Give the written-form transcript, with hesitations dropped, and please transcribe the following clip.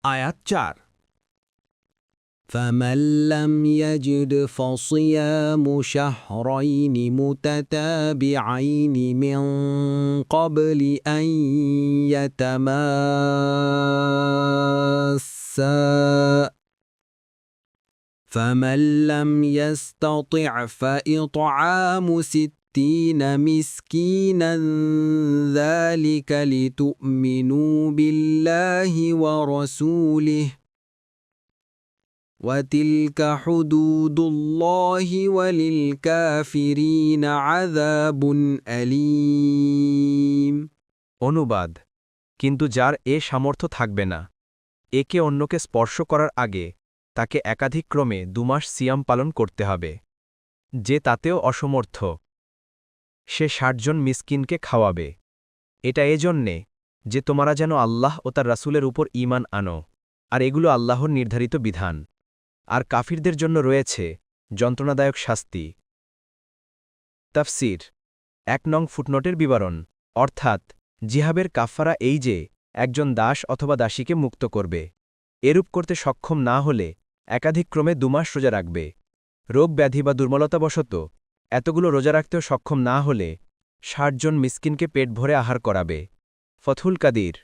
আয়াত 4 فمن لم يجد فصيام شهرين متتابعين من قبل أن يتماسا فمن لم يستطع فإطعام 60 مسكينا ذلك لتؤمنوا بالله ورسوله وتلك حدود الله وللكافرين عذاب أليم অনুবাদ কিন্তু যার এ সামর্থ্য থাকবে না একে অন্যকে স্পর্শ করার আগে তাকে একাধিক্রমে 2 মাস সিয়াম পালন করতে হবে যে তাতেও অসমর্থ সে 60 জন মিসকিনকে খাওয়াবে এটা এজন্যে যে তোমরা যেন আল্লাহ ও তার রাসূলের উপর ঈমান আনো আর এগুলো আল্লাহর নির্ধারিত বিধান আর কাফিরদের জন্য রয়েছে যন্ত্রণাদায়ক শাস্তি তাফসীর 1 নং ফুটনোটের বিবরণ অর্থাৎ জিহাবের কাফফারা এই যে একজন দাস অথবা দাসীকে মুক্ত করবে এরূপ করতে সক্ষম না হলে একাধিক্রমে 2 মাস রোজা রাখবে রোগ ব্যাধি বা দুর্বলতাবশত এতগুলো রোজা রাখতেও সক্ষম না হলে 60 জন মিসকিনকে পেট ভরে আহার করাবে ফথুল কাদির